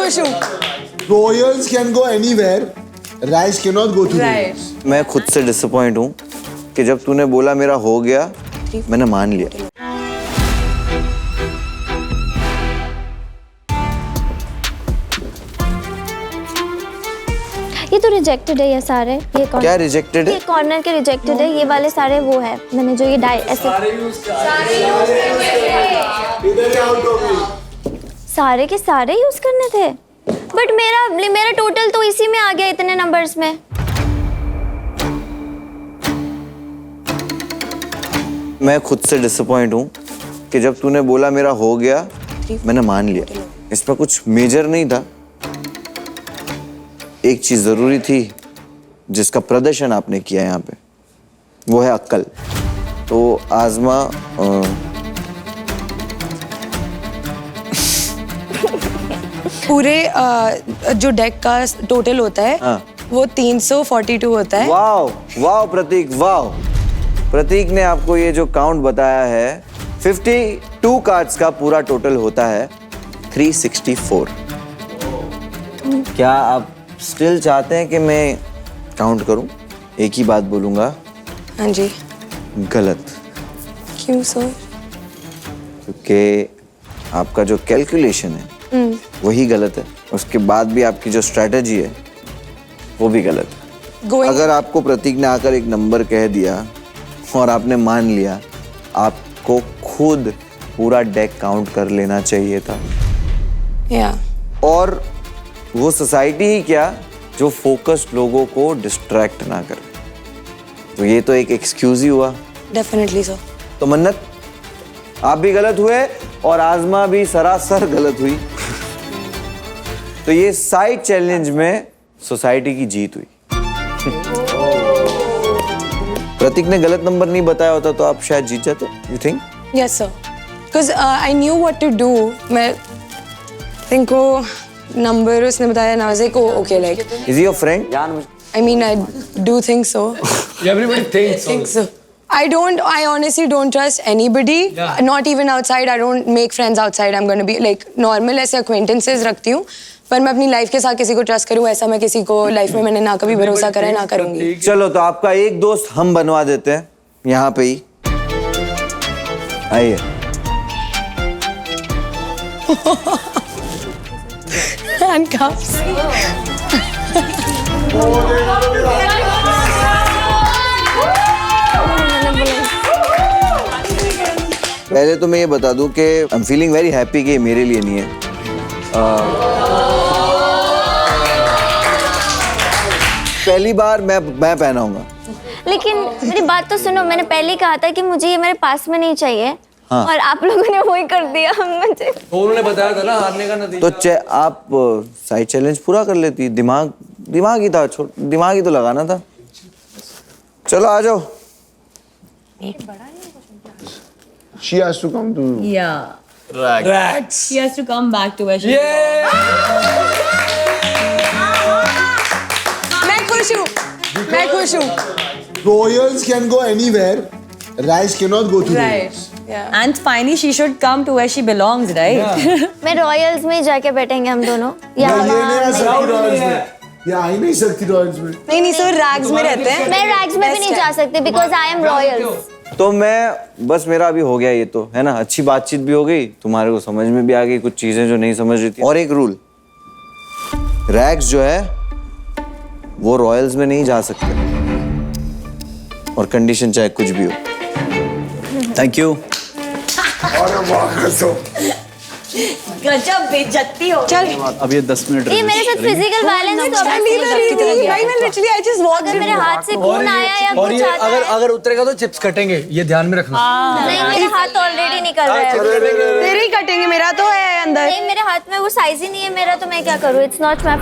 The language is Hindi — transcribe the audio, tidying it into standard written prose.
खुश हूँ। Royals can go anywhere. Rags cannot go to Right. Royals. मैं खुद से डिसअपॉइंट हूँ कि जब तूने बोला मेरा हो गया, मैंने मान लिया। ये तो रिजेक्टेड है ये सारे। ये कौन क्या रिजेक्टेड ये है? कॉर्नर के रिजेक्टेड है, ये वाले सारे वो है। मैंने जो ये ऐसे सारे के सारे यूज करने थे, बट मेरा टोटल तो इसी में आ गया इतने नंबर्स में। मैं खुद से डिसअपॉइंट हूँ कि जब तूने बोला मेरा हो गया, मैंने मान लिया। इसमें कुछ मेजर नहीं था। एक चीज जरूरी थी जिसका प्रदर्शन आपने किया यहाँ पे, वो है अक्ल। तो आजमा पूरे जो डेक का टोटल होता है हाँ। वो 342 होता है। वाओ वाओ प्रतीक, वाओ। प्रतीक ने आपको ये जो काउंट बताया है, 52 कार्ड्स का पूरा टोटल होता है 364। क्या आप स्टिल चाहते हैं कि मैं काउंट करूं? एक ही बात बोलूंगा, हाँ जी। गलत। क्यों सर? क्योंकि आपका जो कैलकुलेशन है वही गलत है, उसके बाद भी आपकी जो स्ट्रेटजी है वो भी गलत है। अगर आपको प्रतीक ने आकर एक नंबर कह दिया और आपने मान लिया, आपको खुद पूरा डेक काउंट कर लेना चाहिए था। या और वो सोसाइटी ही क्या जो फोकस्ड लोगों को डिस्ट्रैक्ट ना करे। तो ये तो एक एक्सक्यूज ही हुआ। Definitely sir. तो मन्नत, आप भी गलत हुए और आजमा भी सरासर गलत हुई। तो ये साइड चैलेंज में सोसाइटी की जीत हुई। प्रतीक ने गलत नंबर नहीं बताया होता तो आप शायद जीत जाते। You think? Yes sir, because I knew what to do. मैं थिंक को नंबर उसने बताया ना, को okay like is he your friend? I mean I do think so. Everybody thinks so. I honestly don't trust anybody. Yeah. Not even outside. I don't make friends outside. I'm going to be like normal ऐसे acquaintances रखती हूँ, पर मैं अपनी लाइफ के साथ किसी को ट्रस्ट करूँ ऐसा मैं किसी को लाइफ में मैंने ना कभी भरोसा करा है ना करूँगी। चलो तो आपका एक दोस्त हम बनवा देते हैं यहाँ पे ही। आइए। Handcuffs. पहले तो मैं ये बता दूं कि I am feeling very happy कि ये मेरे लिए नहीं है। पहली बार मैं पहनाऊंगा। लेकिन मेरी बात तो सुनो, मैंने पहले ही कहा था कि मुझे ये मेरे पास में नहीं चाहिए। हाँ। और आप लोगों ने वही कर दिया मुझे। उन्होंने बताया था ना हारने का नतीजा। तो आप साइड चैलेंज पूरा कर लेती। दिमाग ही था, दिमाग ही तो लगाना था। चलो आ जाओ। She has to come to. Yeah. Rags. She has to come back to where she मैं खुश हूँ। मैं खुश हूँ। Royals can go anywhere. Rags cannot go to Right. Royals. Yeah. And finally, she should come to where she belongs, right? मैं रॉयल्स में ही जाके बैठेंगे हम दोनों। मैं ये नहीं आ सकती Royals में। ये आ ही नहीं सकती Royals में। नहीं सर, रैग्स में रहते हैं। मैं रैग्स में भी नहीं जा सकती बिकॉज आई एम रॉयल्स। तो मैं बस मेरा अभी हो गया ये तो है ना। अच्छी बातचीत भी हो गई, तुम्हारे को समझ में भी आ गई कुछ चीजें जो नहीं समझ रही थी। और एक रूल, रैग्स जो है वो रॉयल्स में नहीं जा सकते और कंडीशन चाहे कुछ भी हो। Thank you. गजब बेइज्जती हो। चल। अब ये 10 मिनट ये मेरे साथ फिजिकल वायलेंस तो अगर मेरे हाथ से खून आया या और कुछ ये आता है। अगर उतरेगा तो चिप्स कटेंगे, ये ध्यान में रखना। नहीं, मेरे हाथ ऑलरेडी निकल रहा है। तेरे ही कटेंगे, मेरा तो है अंदर। नहीं, मेरे हाथ में वो साइज ही नहीं है मेरा, तो मैं क्या करूँ? It's not my